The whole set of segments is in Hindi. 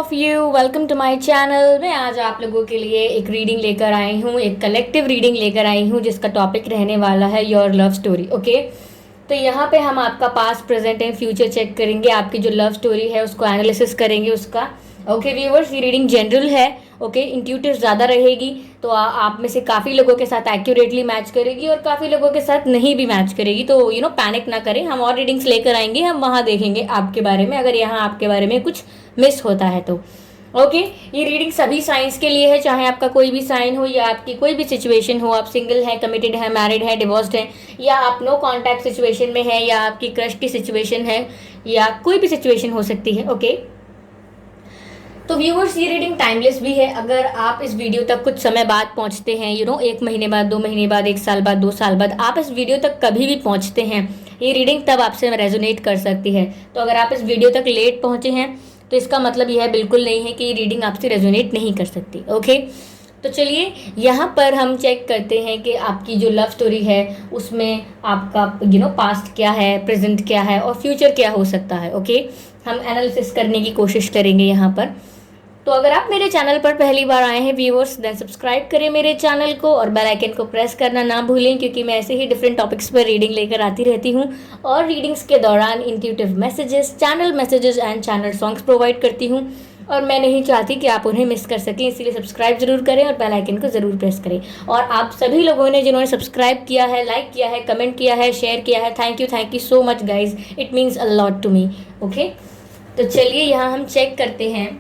Of you, welcome to my channel. मैं आज आप लोगों के लिए एक रीडिंग लेकर आई हूँ, एक कलेक्टिव रीडिंग लेकर आई हूँ जिसका टॉपिक रहने वाला है योर लव स्टोरी। ओके, तो यहाँ पे हम आपका past, present and future check करेंगे, आपकी जो लव स्टोरी है उसको एनालिसिस करेंगे उसका। ओके व्यूवर्स, ये रीडिंग जनरल है। ओके, इंट्यूटिव ज़्यादा रहेगी, तो आप में से काफ़ी लोगों के साथ एक्यूरेटली मैच करेगी और काफ़ी लोगों के साथ नहीं भी मैच करेगी। तो पैनिक ना करें, हम और रीडिंग्स लेकर आएंगे, हम वहाँ देखेंगे आपके बारे में, अगर यहाँ आपके बारे में कुछ मिस होता है तो। ओके, ये रीडिंग सभी साइंस के लिए है, चाहे आपका कोई भी साइन हो या आपकी कोई भी सिचुएशन हो, आप सिंगल है, कमिटेड है, मैरिड है, डिवोर्स्ड है, या आप नो कॉन्टैक्ट सिचुएशन में है, या आपकी क्रश की सिचुएशन है, या कोई भी सिचुएशन हो सकती है। ओके, तो व्यूअर्स, ये रीडिंग टाइमलेस भी है। अगर आप इस वीडियो तक कुछ समय बाद पहुंचते हैं, एक महीने बाद, 2 महीने बाद, 1 साल बाद, 2 साल बाद, आप इस वीडियो तक कभी भी पहुंचते हैं, ये रीडिंग तब आपसे रेजोनेट कर सकती है। तो अगर आप इस वीडियो तक लेट पहुंचे हैं तो इसका मतलब यह बिल्कुल नहीं है कि ये रीडिंग आपसे रेजोनेट नहीं कर सकती। ओके, तो चलिए यहाँ पर हम चेक करते हैं कि आपकी जो लव स्टोरी है उसमें आपका पास्ट क्या है, प्रेजेंट क्या है और फ्यूचर क्या हो सकता है। ओके, हम एनालिसिस करने की कोशिश करेंगे यहाँ पर। तो अगर आप मेरे चैनल पर पहली बार आए हैं व्यूअर्स, देन सब्सक्राइब करें मेरे चैनल को और बेल आइकन को प्रेस करना ना भूलें, क्योंकि मैं ऐसे ही डिफरेंट टॉपिक्स पर रीडिंग लेकर आती रहती हूँ और रीडिंग्स के दौरान intuitive messages, channel messages and channel songs provide करती हूँ, और मैं नहीं चाहती कि आप उन्हें मिस कर सकें, इसलिए सब्सक्राइब जरूर करें और बेल आइकन को ज़रूर प्रेस करें। और आप सभी लोगों ने जिन्होंने सब्सक्राइब किया है, लाइक किया है, कमेंट किया है, शेयर किया है, thank you so much guys, it means a lot to me. Okay, तो चलिए यहाँ हम चेक करते हैं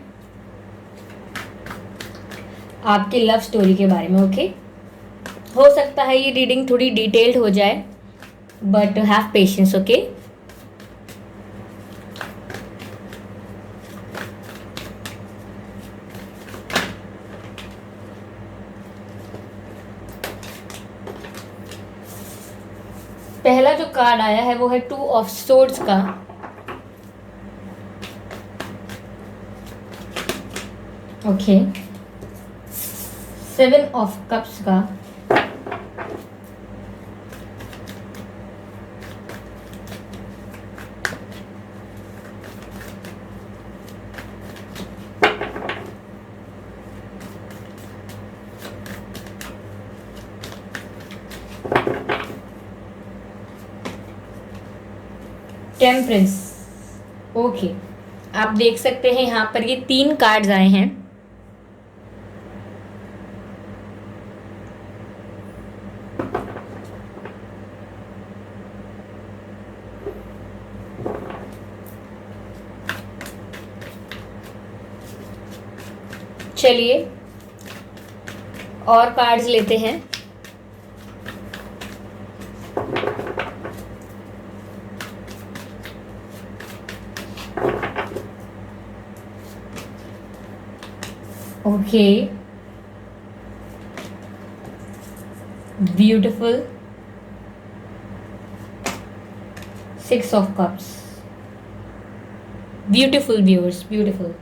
आपकी लव स्टोरी के बारे में। ओके, हो सकता है ये रीडिंग थोड़ी डिटेल्ड हो जाए, बट हैव पेशेंस। ओके, पहला जो कार्ड आया है वो है 2 ऑफ सोर्ड्स का। ओके, 7 ऑफ कप्स का, टेम्परेंस। ओके, आप देख सकते हैं यहाँ पर ये 3 कार्ड्स आए हैं। चलिए और कार्ड्स लेते हैं। Okay, beautiful, 6 of cups, beautiful viewers, beautiful.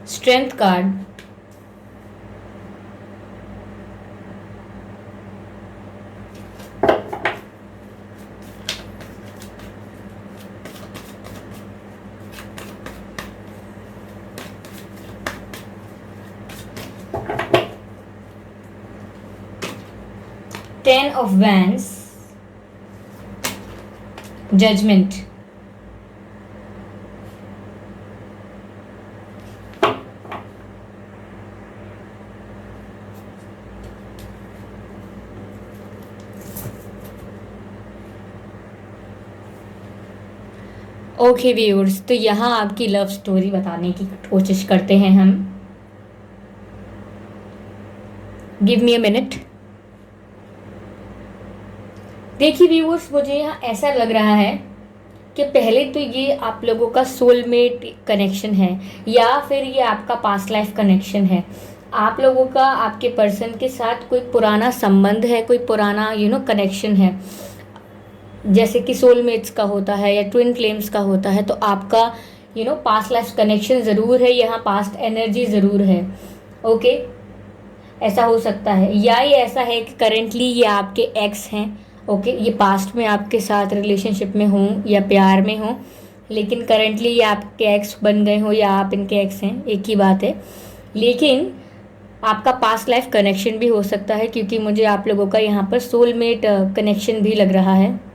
Strength card, ten of wands, judgment, okay viewers, तो यहाँ आपकी लव स्टोरी बताने की कोशिश करते हैं हम। Give me a minute. देखिए व्यूअर्स, मुझे यहाँ ऐसा लग रहा है कि पहले तो ये आप लोगों का सोलमेट कनेक्शन है या फिर ये आपका पास्ट लाइफ कनेक्शन है। आप लोगों का आपके पर्सन के साथ कोई पुराना संबंध है, कोई पुराना कनेक्शन है, जैसे कि सोलमेट्स का होता है या ट्विन फ्लेम्स का होता है। तो आपका पास्ट लाइफ कनेक्शन ज़रूर है, यहाँ पास्ट एनर्जी ज़रूर है। ओके, ऐसा हो सकता है, या ये ऐसा है कि करेंटली ये आपके एक्स हैं। ओके, ये पास्ट में आपके साथ रिलेशनशिप में हों या प्यार में हों, लेकिन करेंटली ये आपके एक्स बन गए हों या आप इनके एक्स हैं, एक ही बात है। लेकिन आपका पास्ट लाइफ कनेक्शन भी हो सकता है, क्योंकि मुझे आप लोगों का यहाँ पर सोलमेट कनेक्शन भी लग रहा है।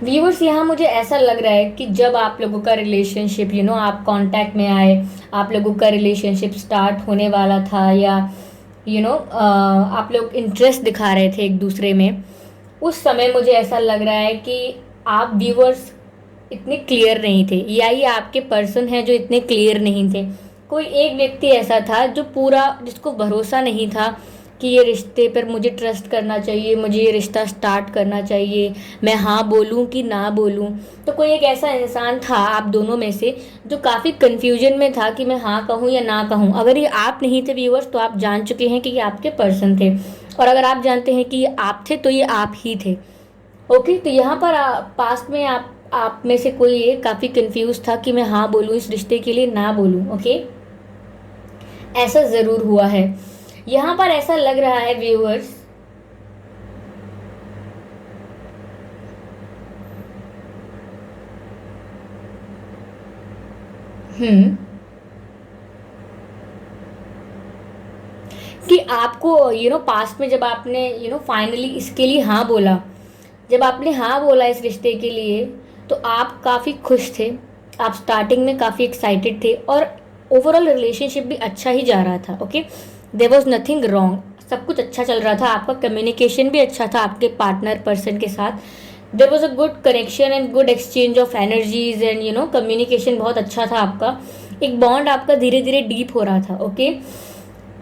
व्यूअर्स, यहाँ मुझे ऐसा लग रहा है कि जब आप लोगों का रिलेशनशिप आप कांटेक्ट में आए, आप लोगों का रिलेशनशिप स्टार्ट होने वाला था, या आप लोग इंटरेस्ट दिखा रहे थे एक दूसरे में, उस समय मुझे ऐसा लग रहा है कि आप व्यूअर्स इतने क्लियर नहीं थे, या ये आपके पर्सन हैं जो इतने क्लियर नहीं थे। कोई एक व्यक्ति ऐसा था जो जिसको भरोसा नहीं था कि ये रिश्ते पर मुझे ट्रस्ट करना चाहिए, मुझे ये रिश्ता स्टार्ट करना चाहिए, मैं हाँ बोलूँ कि ना बोलूँ। तो कोई एक ऐसा इंसान था आप दोनों में से जो काफ़ी कन्फ्यूजन में था कि मैं हाँ कहूँ या ना कहूँ। अगर ये आप नहीं थे व्यूअर्स, तो आप जान चुके हैं कि ये आपके पर्सन थे, और अगर आप जानते हैं कि ये आप थे तो ये आप ही थे। ओके, तो यहाँ पर पास्ट में आप में से कोई ये काफ़ी कंफ्यूज था कि मैं हाँ बोलूँ इस रिश्ते के लिए, ना बोलूँ। ओके, ऐसा ज़रूर हुआ है। यहाँ पर ऐसा लग रहा है व्यूअर्स, कि आपको पास्ट में जब आपने फाइनली इसके लिए हाँ बोला, जब आपने हाँ बोला इस रिश्ते के लिए, तो आप काफ़ी खुश थे, आप स्टार्टिंग में काफ़ी एक्साइटेड थे, और ओवरऑल रिलेशनशिप भी अच्छा ही जा रहा था। Okay, there was nothing wrong, सब कुछ अच्छा चल रहा था, आपका कम्युनिकेशन भी अच्छा था आपके पार्टनर पर्सन के साथ। There was a good connection and good exchange of energies and communication बहुत अच्छा था आपका, एक बॉन्ड आपका धीरे धीरे डीप हो रहा था। ओके,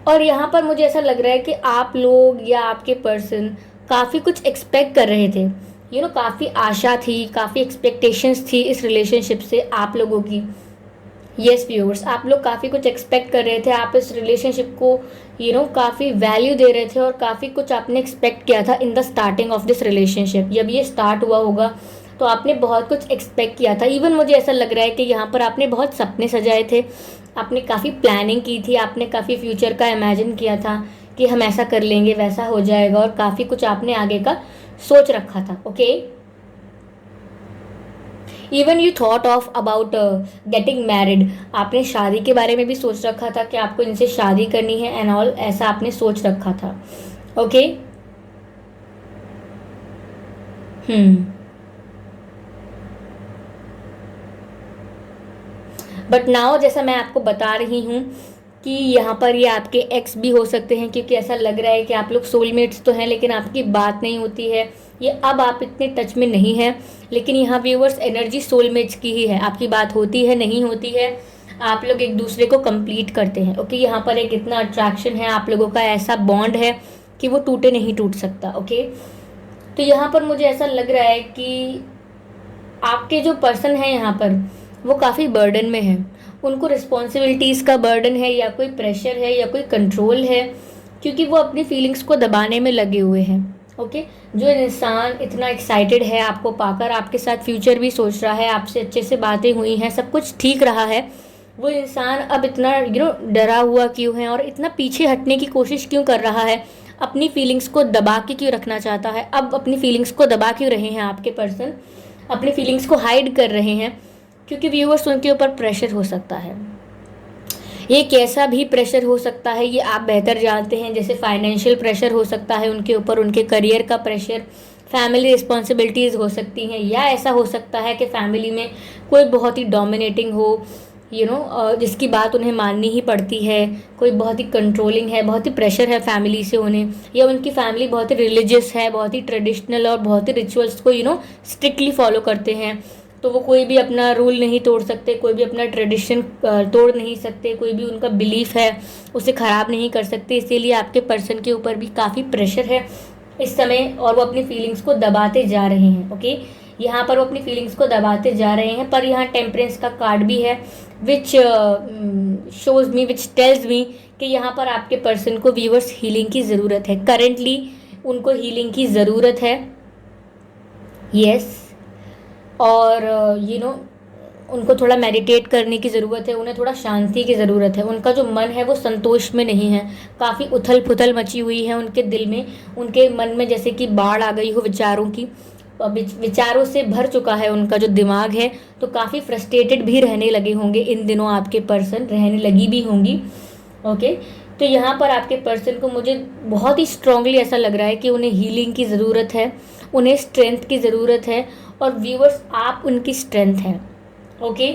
और यहाँ पर मुझे ऐसा लग रहा है कि आप लोग या आपके पर्सन काफ़ी कुछ एक्सपेक्ट कर रहे थे, काफ़ी आशा थी, काफ़ी एक्सपेक्टेशंस थी इस रिलेशनशिप से आप लोगों की। यस व्यूअर्स, आप लोग काफ़ी कुछ एक्सपेक्ट कर रहे थे, आप इस रिलेशनशिप को काफ़ी वैल्यू दे रहे थे, और काफ़ी कुछ आपने एक्सपेक्ट किया था in the starting of this relationship. जब ये स्टार्ट हुआ होगा तो आपने बहुत कुछ एक्सपेक्ट किया था। इवन मुझे ऐसा लग रहा है कि यहाँ पर आपने बहुत सपने सजाए थे, आपने काफ़ी प्लानिंग की थी, आपने काफ़ी फ्यूचर का इमेजिन किया था कि हम ऐसा कर लेंगे, वैसा हो जाएगा, और काफ़ी कुछ आपने आगे का सोच रखा था। Okay, even you thought of about getting married, आपने शादी के बारे में भी सोच रखा था कि आपको इनसे शादी करनी है एंड ऑल, ऐसा आपने सोच रखा था। ओके, बट नाउ जैसा मैं आपको बता रही हूँ कि यहाँ पर ये आपके एक्स भी हो सकते हैं, क्योंकि ऐसा लग रहा है कि आप लोग सोलमेट्स तो हैं लेकिन आपकी बात नहीं होती है, ये अब आप इतने टच में नहीं हैं। लेकिन यहाँ व्यूअर्स एनर्जी सोलमेट्स की ही है, आपकी बात होती है नहीं होती है, आप लोग एक दूसरे को कंप्लीट करते हैं। ओके, यहाँ पर एक इतना अट्रैक्शन है, आप लोगों का ऐसा बॉन्ड है कि वो टूटे नहीं टूट सकता। ओके, तो यहाँ पर मुझे ऐसा लग रहा है कि आपके जो पर्सन है यहाँ पर वो काफ़ी बर्डन में है, उनको रिस्पॉन्सिबिलिटीज़ का बर्डन है, या कोई प्रेशर है, या कोई कंट्रोल है, क्योंकि वो अपनी फीलिंग्स को दबाने में लगे हुए हैं। ओके, जो इंसान इतना एक्साइटेड है आपको पाकर, आपके साथ फ्यूचर भी सोच रहा है, आपसे अच्छे से बातें हुई हैं, सब कुछ ठीक रहा है, वो इंसान अब इतना डरा हुआ क्यों है, और इतना पीछे हटने की कोशिश क्यों कर रहा है, अपनी फीलिंग्स को दबा के क्यों रखना चाहता है। अब अपनी फीलिंग्स को दबा क्यों रहे हैं आपके पर्सन, अपनी फीलिंग्स को हाइड कर रहे हैं, क्योंकि व्यूअर्स उनके ऊपर प्रेशर हो सकता है। ये कैसा भी प्रेशर हो सकता है ये आप बेहतर जानते हैं, जैसे फाइनेंशियल प्रेशर हो सकता है उनके ऊपर, उनके करियर का प्रेशर, फैमिली रिस्पॉन्सिबिलिटीज़ हो सकती हैं, या ऐसा हो सकता है कि फैमिली में कोई बहुत ही डोमिनेटिंग हो, जिसकी बात उन्हें माननी ही पड़ती है, कोई बहुत ही कंट्रोलिंग है, बहुत ही प्रेशर है फैमिली से उन्हें, या उनकी फैमिली बहुत ही रिलीजियस है, बहुत ही ट्रेडिशनल और बहुत ही रिचुअल्स को स्ट्रिक्टली फॉलो करते हैं, तो वो कोई भी अपना रूल नहीं तोड़ सकते, कोई भी अपना ट्रेडिशन तोड़ नहीं सकते, कोई भी उनका बिलीफ है उसे ख़राब नहीं कर सकते। इसीलिए आपके पर्सन के ऊपर भी काफ़ी प्रेशर है इस समय, और वो अपनी फीलिंग्स को दबाते जा रहे हैं। ओके, यहाँ पर वो अपनी फीलिंग्स को दबाते जा रहे हैं, पर यहाँ टेम्परेंस का कार्ड भी है which shows me, which tells me कि यहाँ पर आपके पर्सन को व्यूअर्स हीलिंग की ज़रूरत है। करेंटली उनको हीलिंग की ज़रूरत है, यस। और उनको थोड़ा मेडिटेट करने की ज़रूरत है, उन्हें थोड़ा शांति की ज़रूरत है। उनका जो मन है वो संतोष में नहीं है, काफ़ी उथल पुथल मची हुई है उनके दिल में, उनके मन में जैसे कि बाढ़ आ गई हो विचारों की, विचारों से भर चुका है उनका जो दिमाग है। तो काफ़ी फ्रस्ट्रेटेड भी रहने लगे होंगे इन दिनों, आपके पर्सन रहने लगी भी होंगी। ओके, तो यहाँ पर आपके पर्सन को मुझे बहुत ही स्ट्रांगली ऐसा लग रहा है कि उन्हें हीलिंग की ज़रूरत है, उन्हें स्ट्रेंथ की ज़रूरत है। और व्यूअर्स, आप उनकी स्ट्रेंथ हैं। ओके,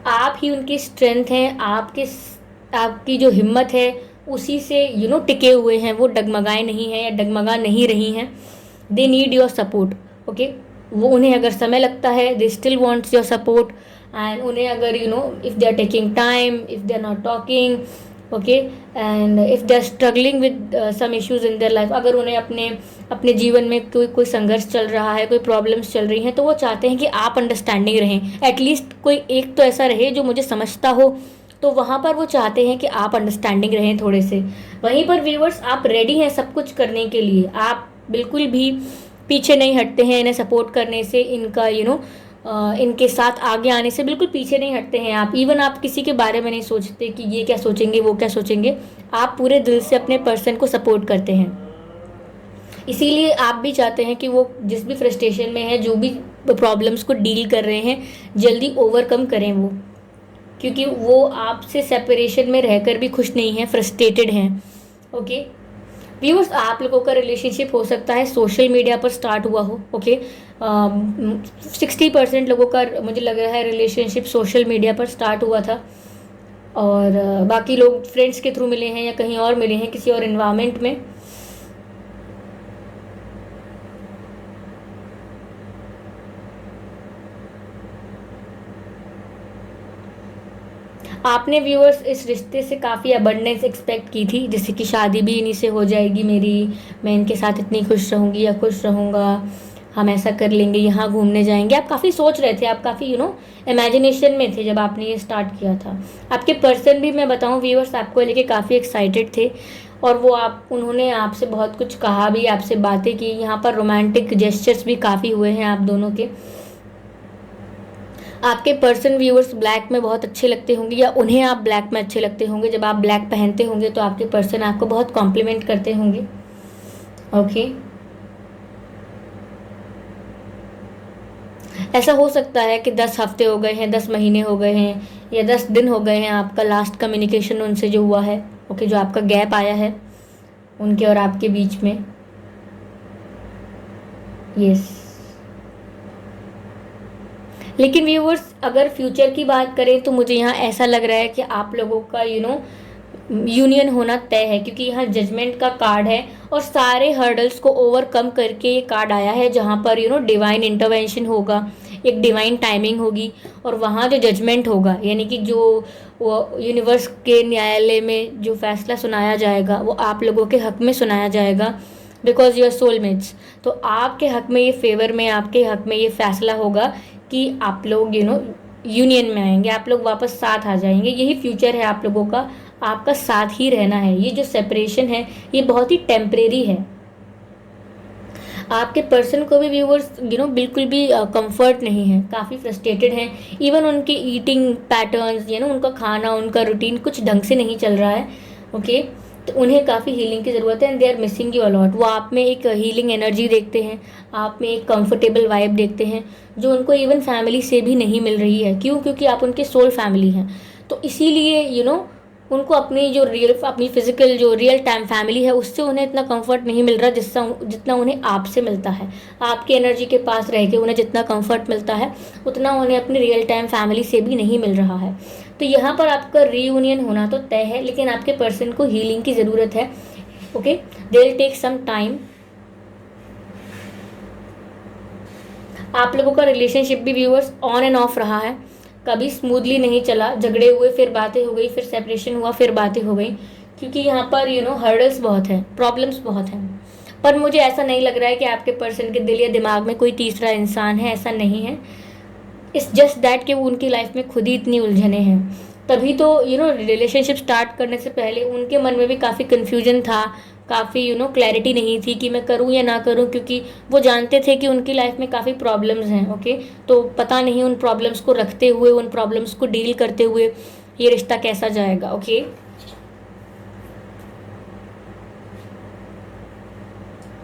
आप ही उनकी स्ट्रेंथ हैं। आपकी जो हिम्मत है उसी से टिके हुए हैं, वो डगमगाए नहीं हैं या डगमगा नहीं रही हैं। They need your support. Okay, वो उन्हें अगर समय लगता है, they still wants your support. And उन्हें अगर if they are taking time, if they are not talking, okay, and if they are struggling with some issues in their life, अगर उन्हें अपने जीवन में कोई संघर्ष चल रहा है, कोई प्रॉब्लम्स चल रही हैं, तो वो चाहते हैं कि आप अंडरस्टैंडिंग रहें। एटलीस्ट कोई एक तो ऐसा रहे जो मुझे समझता हो, तो वहाँ पर वो चाहते हैं कि आप अंडरस्टैंडिंग रहें थोड़े से। वहीं पर व्यूअर्स, आप रेडी हैं सब कुछ करने के लिए, आप बिल्कुल भी पीछे नहीं हटते हैं इन्हें सपोर्ट करने से, इनका इनके साथ आगे आने से बिल्कुल पीछे नहीं हटते हैं आप। इवन आप किसी के बारे में नहीं सोचते कि ये क्या सोचेंगे, वो क्या सोचेंगे। आप पूरे दिल से अपने पर्सन को सपोर्ट करते हैं। इसीलिए आप भी चाहते हैं कि वो जिस भी फ्रस्ट्रेशन में है, जो भी प्रॉब्लम्स को डील कर रहे हैं, जल्दी ओवरकम करें वो, क्योंकि वो आपसे सेपरेशन में रहकर भी खुश नहीं है, फ्रस्ट्रेटेड हैं। ओके व्यूअर्स, आप लोगों का रिलेशनशिप हो सकता है सोशल मीडिया पर स्टार्ट हुआ हो। ओके, 60% लोगों का मुझे लग रहा है रिलेशनशिप सोशल मीडिया पर स्टार्ट हुआ था, और बाकी लोग फ्रेंड्स के थ्रू मिले हैं या कहीं और मिले हैं, किसी और इन्वायरमेंट में। आपने व्यूअर्स इस रिश्ते से काफ़ी अबंडेंस एक्सपेक्ट की थी, जैसे कि शादी भी इन्हीं से हो जाएगी मेरी, मैं इनके साथ इतनी खुश रहूँगी या खुश रहूँगा, हम ऐसा कर लेंगे, यहाँ घूमने जाएंगे। आप काफ़ी सोच रहे थे, आप काफ़ी इमेजिनेशन में थे जब आपने ये स्टार्ट किया था। आपके पर्सन भी, मैं बताऊँ व्यूअर्स, आपको लेके काफ़ी एक्साइटेड थे, और वो उन्होंने आपसे बहुत कुछ कहा भी, आपसे बातें की। यहाँ पर रोमांटिक जेस्चर्स भी काफ़ी हुए हैं आप दोनों के। आपके पर्सन व्यूअर्स ब्लैक में बहुत अच्छे लगते होंगे, या उन्हें आप ब्लैक में अच्छे लगते होंगे। जब आप ब्लैक पहनते होंगे तो आपके पर्सन आपको बहुत कॉम्प्लीमेंट करते होंगे। ओके, ऐसा हो सकता है कि 10 हफ्ते हो गए हैं, 10 महीने हो गए हैं, या 10 दिन हो गए हैं आपका लास्ट कम्युनिकेशन उनसे जो हुआ है। ओके, जो आपका गैप आया है उनके और आपके बीच में। यस, लेकिन व्यूअर्स, अगर फ्यूचर की बात करें तो मुझे यहाँ ऐसा लग रहा है कि आप लोगों का यूनियन होना तय है, क्योंकि यहाँ जजमेंट का कार्ड है, और सारे हर्डल्स को ओवरकम करके ये कार्ड आया है, जहाँ पर डिवाइन इंटरवेंशन होगा, एक डिवाइन टाइमिंग होगी, और वहाँ जो जजमेंट होगा, यानी कि जो वो यूनिवर्स के न्यायालय में जो फैसला सुनाया जाएगा, वो आप लोगों के हक में सुनाया जाएगा, बिकॉज यूर सोलमेट्स। तो आपके हक में ये फेवर में, आपके हक में ये फैसला होगा कि आप लोग यूनियन में आएंगे, आप लोग वापस साथ आ जाएंगे। यही फ्यूचर है आप लोगों का, आपका साथ ही रहना है। ये जो सेपरेशन है ये बहुत ही टेम्परेरी है। आपके पर्सन को भी व्यूअर्स बिल्कुल भी कंफर्ट नहीं है, काफ़ी फ्रस्ट्रेटेड हैं। इवन उनके ईटिंग पैटर्न्स, उनका खाना, उनका रूटीन कुछ ढंग से नहीं चल रहा है। ओके, तो उन्हें काफ़ी हीलिंग की ज़रूरत है, and they are missing you a lot. वो आप में एक हीलिंग एनर्जी देखते हैं, आप में एक कंफर्टेबल वाइब देखते हैं, जो उनको इवन फैमिली से भी नहीं मिल रही है। क्यों? क्योंकि आप उनके सोल फैमिली हैं। तो इसीलिए उनको अपनी फिजिकल जो रियल टाइम फैमिली है उससे उन्हें इतना कंफर्ट नहीं मिल रहा जितना उन्हें आपसे मिलता है। आपकी एनर्जी के पास रह के उन्हें जितना कंफर्ट मिलता है उतना उन्हें अपनी रियल टाइम फैमिली से भी नहीं मिल रहा है। तो यहाँ पर आपका रीयूनियन होना तो तय है, लेकिन आपके पर्सन को हीलिंग की ज़रूरत है। Okay, they will take some time. आप लोगों का रिलेशनशिप भी व्यूअर्स ऑन एंड ऑफ रहा है, कभी स्मूथली नहीं चला, झगड़े हुए, फिर बातें हो गई, फिर सेपरेशन हुआ, फिर बातें हो गई, क्योंकि यहाँ पर हर्डल्स बहुत हैं, प्रॉब्लम्स बहुत हैं। पर मुझे ऐसा नहीं लग रहा है कि आपके पर्सन के दिल या दिमाग में कोई तीसरा इंसान है, ऐसा नहीं है। इट्स जस्ट दैट कि वो उनकी लाइफ में खुद ही इतनी उलझने हैं। तभी तो रिलेशनशिप स्टार्ट करने से पहले उनके मन में भी काफ़ी कन्फ्यूजन था, काफ़ी क्लैरिटी नहीं थी कि मैं करूँ या ना करूँ, क्योंकि वो जानते थे कि उनकी लाइफ में काफ़ी प्रॉब्लम्स हैं। ओके, तो पता नहीं उन प्रॉब्लम्स को रखते हुए, उन प्रॉब्लम्स को डील करते हुए ये रिश्ता कैसा जाएगा। Okay,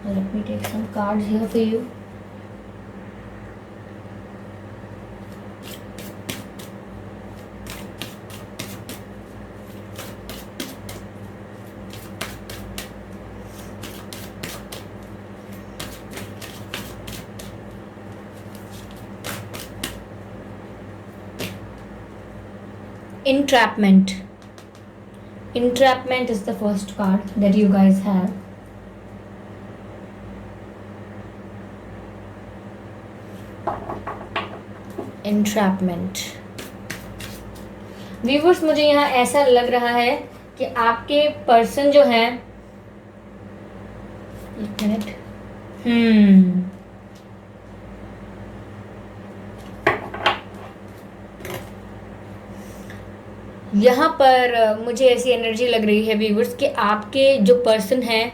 let me take some cards here for you. Entrapment. Entrapment is the first card that you guys have. Entrapment. Viewers, मुझे यहाँ ऐसा लग रहा है कि आपके पर्सन जो है, एक मिनट, यहाँ पर मुझे ऐसी एनर्जी लग रही है व्यूवर्स कि आपके जो पर्सन है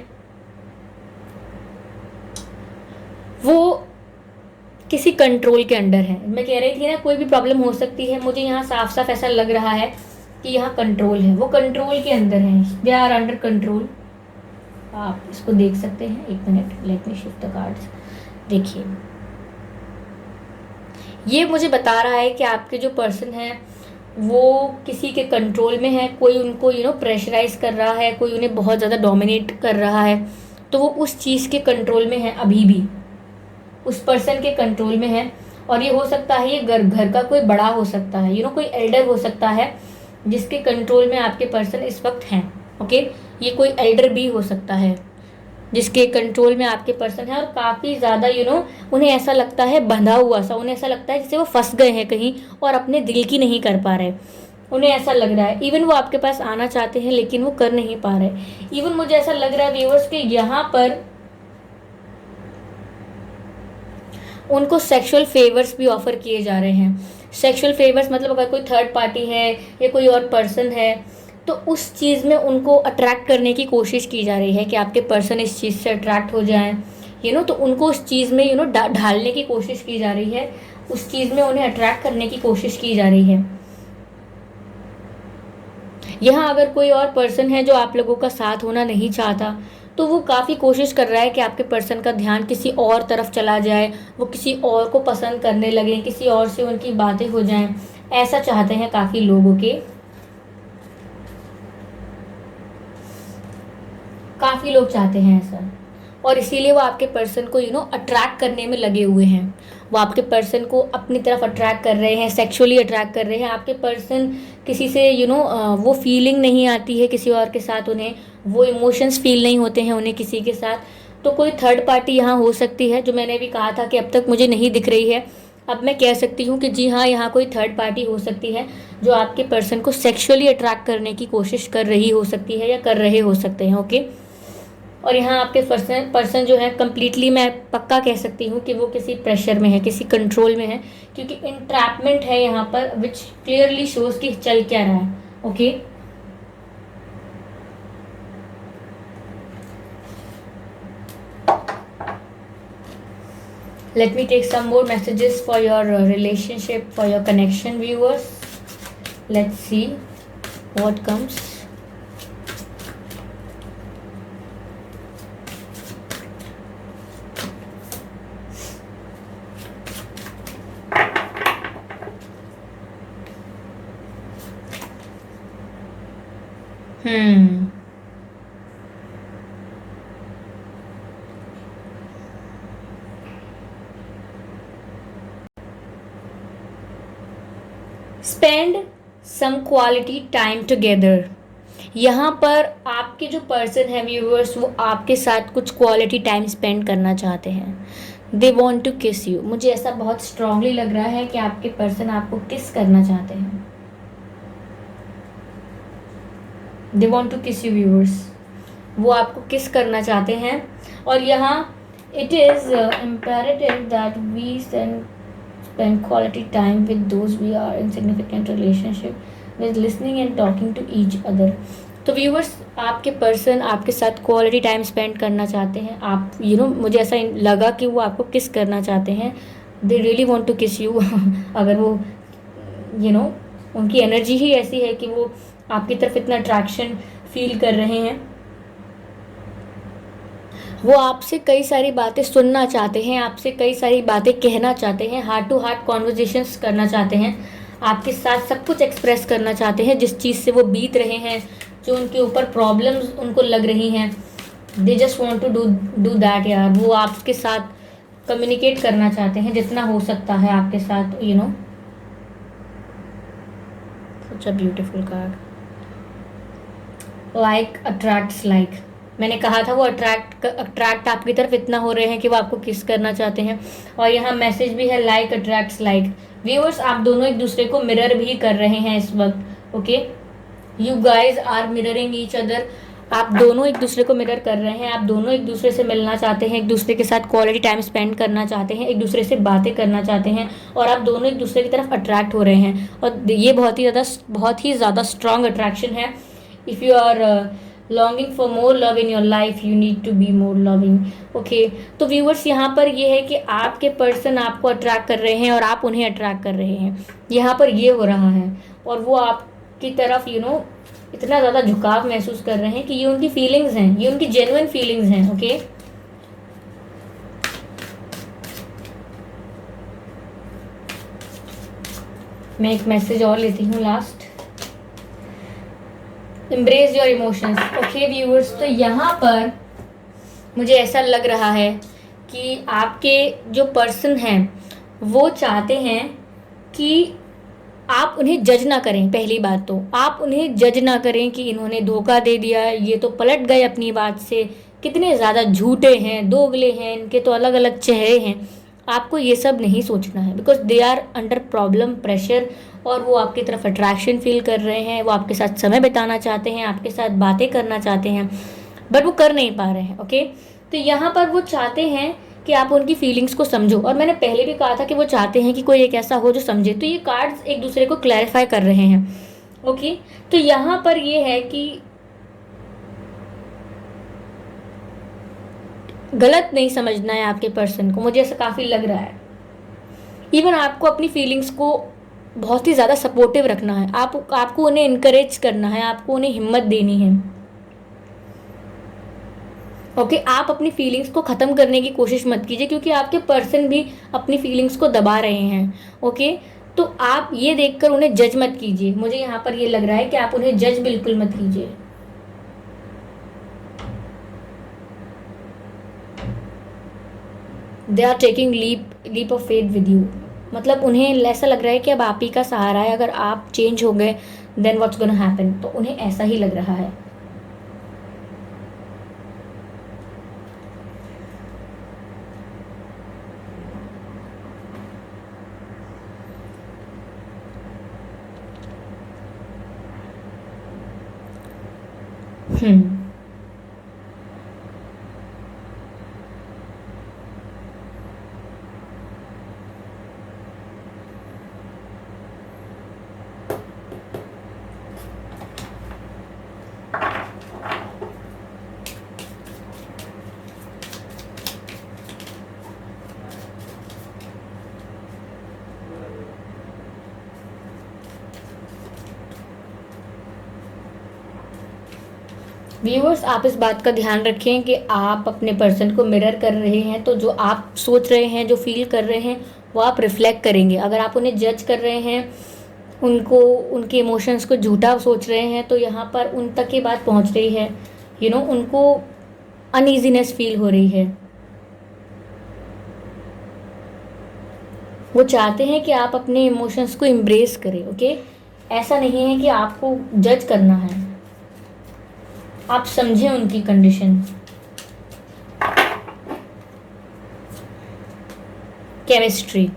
वो किसी कंट्रोल के अंडर है। मैं कह रही थी ना, कोई भी प्रॉब्लम हो सकती है, मुझे यहाँ साफ साफ ऐसा लग रहा है कि यहाँ कंट्रोल है, वो कंट्रोल के अंदर है, दे आर अंडर कंट्रोल। आप इसको देख सकते हैं, एक minute, let me shift the cards. देखिए, ये मुझे बता रहा है कि आपके जो पर्सन है वो किसी के कंट्रोल में है, कोई उनको प्रेशराइज कर रहा है, कोई उन्हें बहुत ज़्यादा डोमिनेट कर रहा है, तो वो उस चीज़ के कंट्रोल में है, अभी भी उस पर्सन के कंट्रोल में है। और ये हो सकता है, ये घर का कोई बड़ा हो सकता है, कोई एल्डर हो सकता है जिसके कंट्रोल में आपके पर्सन इस वक्त हैं। ओके, ये कोई एल्डर भी हो सकता है जिसके कंट्रोल में आपके पर्सन है, और काफ़ी ज़्यादा उन्हें ऐसा लगता है बंधा हुआ सा, उन्हें ऐसा लगता है जैसे वो फंस गए हैं कहीं और अपने दिल की नहीं कर पा रहे। उन्हें ऐसा लग रहा है, इवन वो आपके पास आना चाहते हैं लेकिन वो कर नहीं पा रहे। इवन मुझे ऐसा लग रहा है व्यूअर्स कि यहाँ पर उनको सेक्सुअल फेवर्स भी ऑफर किए जा रहे हैं। सेक्सुअल फेवर्स मतलब अगर कोई थर्ड पार्टी है या कोई और पर्सन है, तो उस चीज़ में उनको अट्रैक्ट करने की कोशिश की जा रही है कि आपके पर्सन इस चीज़ से अट्रैक्ट हो जाएं, तो उनको उस चीज़ में ढालने की कोशिश की जा रही है, उस चीज़ में उन्हें अट्रैक्ट करने की कोशिश की जा रही है। यहाँ अगर कोई और पर्सन है जो आप लोगों का साथ होना नहीं चाहता, तो वो काफ़ी कोशिश कर रहा है कि आपके पर्सन का ध्यान किसी और तरफ चला जाए, वो किसी और को पसंद करने लगे, किसी और से उनकी बातें हो जाएं, ऐसा चाहते हैं काफ़ी लोगों के, काफ़ी लोग चाहते हैं ऐसा। और इसीलिए वो आपके पर्सन को अट्रैक्ट करने में लगे हुए हैं। वो आपके पर्सन को अपनी तरफ अट्रैक्ट कर रहे हैं, सेक्सुअली अट्रैक्ट कर रहे हैं। आपके पर्सन किसी से वो फीलिंग नहीं आती है किसी और के साथ, उन्हें वो इमोशंस फील नहीं होते हैं उन्हें किसी के साथ। तो कोई थर्ड पार्टी यहाँ हो सकती है, जो मैंने भी कहा था कि अब तक मुझे नहीं दिख रही है, अब मैं कह सकती हूँ कि जी हाँ, यहाँ कोई थर्ड पार्टी हो सकती है जो आपके पर्सन को सेक्सुअली अट्रैक्ट करने की कोशिश कर रही हो सकती है या कर रहे हो सकते हैं। ओके, और यहाँ आपके पर्सन जो है कम्प्लीटली मैं पक्का कह सकती हूँ कि वो किसी प्रेशर में है, किसी कंट्रोल में है, क्योंकि इंट्रैपमेंट है यहाँ पर, विच क्लियरली शोज कि चल क्या रहा है। Okay, let me take some more messages for your relationship, for your connection, viewers. Let's see what comes. Spend some quality time together. यहाँ पर आपके जो पर्सन है व्यूअर्स, वो आपके साथ कुछ क्वालिटी टाइम स्पेंड करना चाहते हैं। They want to kiss you, मुझे ऐसा बहुत स्ट्रांगली लग रहा है कि आपके पर्सन आपको किस करना चाहते हैं। They want to kiss you viewers, वो आपको किस करना चाहते हैं। और यहाँ it is imperative that we spend quality time with those we are in significant relationship with listening and talking to each other। तो व्यूअर्स आपके पर्सन आपके साथ क्वालिटी टाइम स्पेंड करना चाहते हैं। आप मुझे ऐसा लगा कि वो आपको किस करना चाहते हैं। They really want to kiss you अगर वो उनकी एनर्जी ही ऐसी है कि वो आपकी तरफ इतना अट्रैक्शन फील कर रहे हैं। वो आपसे कई सारी बातें सुनना चाहते हैं, आपसे कई सारी बातें कहना चाहते हैं, हार्ट टू हार्ट कॉन्वर्जेशंस करना चाहते हैं, आपके साथ सब कुछ एक्सप्रेस करना चाहते हैं जिस चीज़ से वो बीत रहे हैं, जो उनके ऊपर प्रॉब्लम्स उनको लग रही हैं। They just want to do that यार। वो आपके साथ कम्युनिकेट करना चाहते हैं जितना हो सकता है आपके साथ। Such a beautiful card. Like attracts like, मैंने कहा था वो अट्रैक्ट आपकी तरफ इतना हो रहे हैं कि वो आपको किस करना चाहते हैं। और यहाँ मैसेज भी है लाइक अट्रैक्ट्स लाइक। व्यूअर्स आप दोनों एक दूसरे को मिरर भी कर रहे हैं इस वक्त। Okay, you guys are mirroring each other. आप दोनों एक दूसरे को मिरर कर रहे हैं, आप दोनों एक दूसरे से मिलना चाहते हैं, एक दूसरे के साथ क्वालिटी टाइम स्पेंड करना चाहते हैं, एक दूसरे से बातें करना चाहते हैं, और आप दोनों एक दूसरे की तरफ अट्रैक्ट हो रहे हैं। और ये बहुत ही ज़्यादा स्ट्रॉन्ग अट्रैक्शन है। If you are longing for more love in your life you need to be more loving. Okay, तो व्यूअर्स यहाँ पर ये है कि आपके पर्सन आपको अट्रैक्ट कर रहे हैं और आप उन्हें अट्रैक्ट कर रहे हैं। यहाँ पर ये हो रहा है और वो आपकी तरफ इतना ज़्यादा झुकाव महसूस कर रहे हैं कि ये उनकी फीलिंग्स हैं, ये उनकी जेन्युइन फीलिंग्स हैं। ओके, मैं एक मैसेज और लेती हूँ last. Embrace your emotions. Okay viewers, तो यहाँ पर मुझे ऐसा लग रहा है कि आपके जो पर्सन हैं वो चाहते हैं कि आप उन्हें जज ना करें। पहली बात तो आप उन्हें जज ना करें कि इन्होंने धोखा दे दिया, ये तो पलट गए अपनी बात से, कितने ज़्यादा झूठे हैं, दोगले हैं, इनके तो अलग अलग चेहरे हैं। आपको ये सब नहीं सोचना है, because they are under problem pressure, और वो आपकी तरफ अट्रैक्शन फील कर रहे हैं, वो आपके साथ समय बिताना चाहते हैं, आपके साथ बातें करना चाहते हैं, बट वो कर नहीं पा रहे हैं। ओके, तो यहाँ पर वो चाहते हैं कि आप उनकी फीलिंग्स को समझो, और मैंने पहले भी कहा था कि वो चाहते हैं कि कोई एक ऐसा हो जो समझे। तो ये कार्ड्स एक दूसरे को क्लैरिफाई कर रहे हैं। ओके, तो यहाँ पर ये है कि गलत नहीं समझना है आपके पर्सन को, मुझे ऐसा काफ़ी लग रहा है। इवन आपको अपनी फीलिंग्स को बहुत ही ज़्यादा सपोर्टिव रखना है, आपको उन्हें इनकरेज करना है, आपको उन्हें हिम्मत देनी है। ओके, आप अपनी फीलिंग्स को ख़त्म करने की कोशिश मत कीजिए, क्योंकि आपके पर्सन भी अपनी फीलिंग्स को दबा रहे हैं। ओके, तो आप ये देखकर उन्हें जज मत कीजिए। मुझे यहाँ पर ये लग रहा है कि आप उन्हें जज बिल्कुल मत कीजिए। They are taking leap of faith with you, मतलब उन्हें ऐसा लग रहा है कि अब आप ही का सहारा है, अगर आप चेंज हो गए देन व्हाट्स गोना हैपन, तो उन्हें ऐसा ही लग रहा है। व्यूअर्स आप इस बात का ध्यान रखें कि आप अपने पर्सन को मिरर कर रहे हैं, तो जो आप सोच रहे हैं, जो फील कर रहे हैं, वो आप रिफ्लेक्ट करेंगे। अगर आप उन्हें जज कर रहे हैं, उनके इमोशंस को झूठा सोच रहे हैं, तो यहाँ पर उन तक ये बात पहुँच रही है, उनको अनईजीनेस फील हो रही है। वो चाहते हैं कि आप अपने इमोशंस को एम्ब्रेस करें। ओके, ऐसा नहीं है कि आपको जज करना है, आप समझें उनकी कंडीशन। केमिस्ट्री।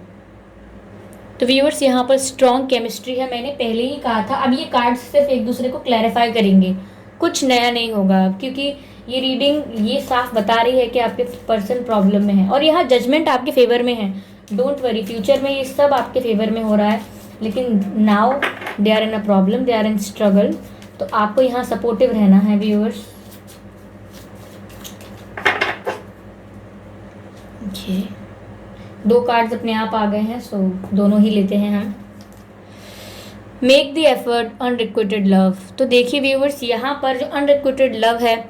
तो व्यूअर्स यहाँ पर स्ट्रॉन्ग केमिस्ट्री है, मैंने पहले ही कहा था। अब ये कार्ड्स सिर्फ एक दूसरे को क्लैरिफाई करेंगे, कुछ नया नहीं होगा, क्योंकि ये रीडिंग ये साफ बता रही है कि आपके पर्सन प्रॉब्लम में है और यहाँ जजमेंट आपके फेवर में है। डोंट वरी, फ्यूचर में ये सब आपके फेवर में हो रहा है, लेकिन now they are in a problem, they are in struggle. तो आपको यहाँ सपोर्टिव रहना है व्यूअर्स। ओके, 2 कार्ड्स अपने आप आ गए हैं, सो दोनों ही लेते हैं हम। Make the effort unrequited love. तो देखिए व्यूअर्स, यहाँ पर जो अनरिक्विटेड लव है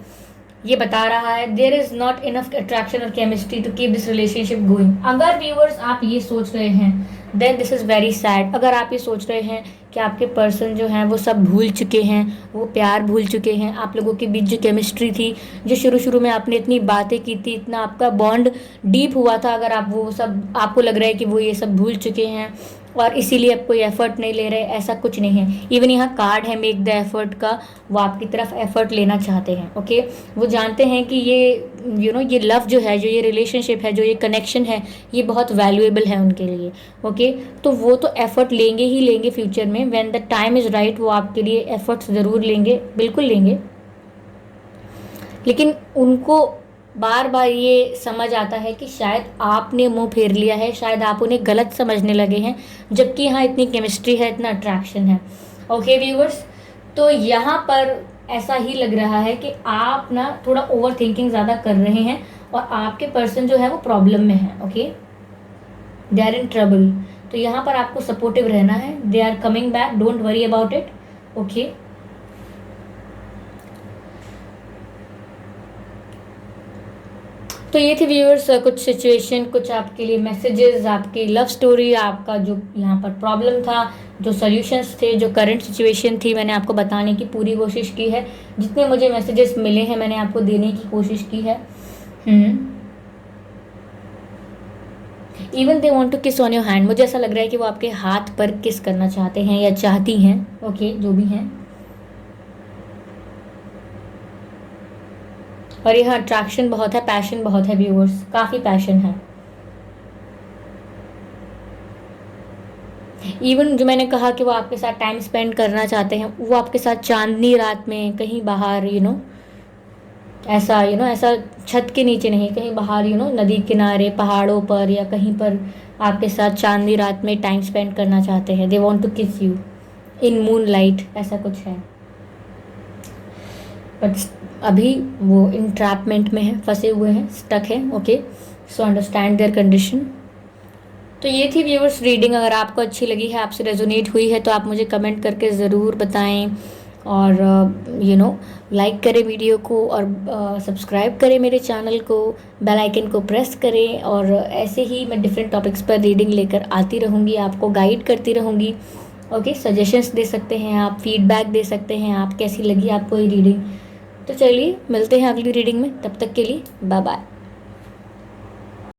ये बता रहा है there is not enough attraction और chemistry to keep this relationship going. अगर व्यूअर्स आप ये सोच रहे हैं then this is very sad. अगर आप ये सोच रहे हैं कि आपके पर्सन जो हैं वो सब भूल चुके हैं, वो प्यार भूल चुके हैं, आप लोगों के बीच जो केमिस्ट्री थी, जो शुरू शुरू में आपने इतनी बातें की थी, इतना आपका बॉन्ड डीप हुआ था, अगर आप वो सब आपको लग रहा है कि वो ये सब भूल चुके हैं और इसीलिए अब कोई एफर्ट नहीं ले रहे, ऐसा कुछ नहीं है। इवन यहाँ कार्ड है मेक द एफर्ट का, वो आपकी तरफ एफर्ट लेना चाहते हैं। ओके, वो जानते हैं कि ये ये लव जो है, जो ये रिलेशनशिप है, जो ये कनेक्शन है, ये बहुत वैल्यूएबल है उनके लिए। ओके, तो वो तो एफर्ट लेंगे ही लेंगे फ्यूचर में, when the time is right वो आपके लिए एफर्ट्स ज़रूर लेंगे, बिल्कुल लेंगे। लेकिन उनको बार बार ये समझ आता है कि शायद आपने मुंह फेर लिया है, शायद आप उन्हें गलत समझने लगे हैं, जबकि यहाँ इतनी केमिस्ट्री है, इतना अट्रैक्शन है। ओके व्यूअर्स, तो यहाँ पर ऐसा ही लग रहा है कि आप ना थोड़ा ओवर थिंकिंग ज़्यादा कर रहे हैं और आपके पर्सन जो है वो प्रॉब्लम में है। Okay, they are in trouble. तो यहाँ पर आपको सपोर्टिव रहना है, they are coming back, don't worry about it. Okay, तो ये थी व्यूअर्स कुछ सिचुएशन, कुछ आपके लिए मैसेजेस, आपकी लव स्टोरी, आपका जो यहाँ पर प्रॉब्लम था, जो सॉल्यूशंस थे, जो करंट सिचुएशन थी, मैंने आपको बताने की पूरी कोशिश की है। जितने मुझे मैसेजेस मिले हैं मैंने आपको देने की कोशिश की है। Even they want to kiss on your hand. मुझे ऐसा लग रहा है कि वो आपके हाथ पर किस करना चाहते हैं या चाहती हैं। ओके, जो भी हैं। और यहाँ अट्रैक्शन बहुत है, पैशन बहुत है व्यूअर्स, काफ़ी पैशन है। इवन जो मैंने कहा कि वो आपके साथ टाइम स्पेंड करना चाहते हैं, वो आपके साथ चांदनी रात में कहीं बाहर ऐसा ऐसा छत के नीचे नहीं, कहीं बाहर नदी किनारे, पहाड़ों पर या कहीं पर आपके साथ चांदनी रात में टाइम स्पेंड करना चाहते हैं। They want to kiss you in moon light, ऐसा कुछ है। बट अभी वो इंट्रैपमेंट में है, फंसे हुए हैं, स्टक है। Okay, so understand their condition. तो ये थी व्यूअर्स रीडिंग। अगर आपको अच्छी लगी है, आपसे रेजोनेट हुई है, तो आप मुझे कमेंट करके ज़रूर बताएं और लाइक करें वीडियो को और सब्सक्राइब करें मेरे चैनल को, बेल आइकन को प्रेस करें। और ऐसे ही मैं डिफरेंट टॉपिक्स पर रीडिंग लेकर आती रहूँगी, आपको गाइड करती रहूँगी। ओके, सजेशंस दे सकते हैं आप, फीडबैक दे सकते हैं आप, कैसी लगी आपको ये रीडिंग। तो चलिए मिलते हैं अगली रीडिंग में, तब तक के लिए बाय बाय।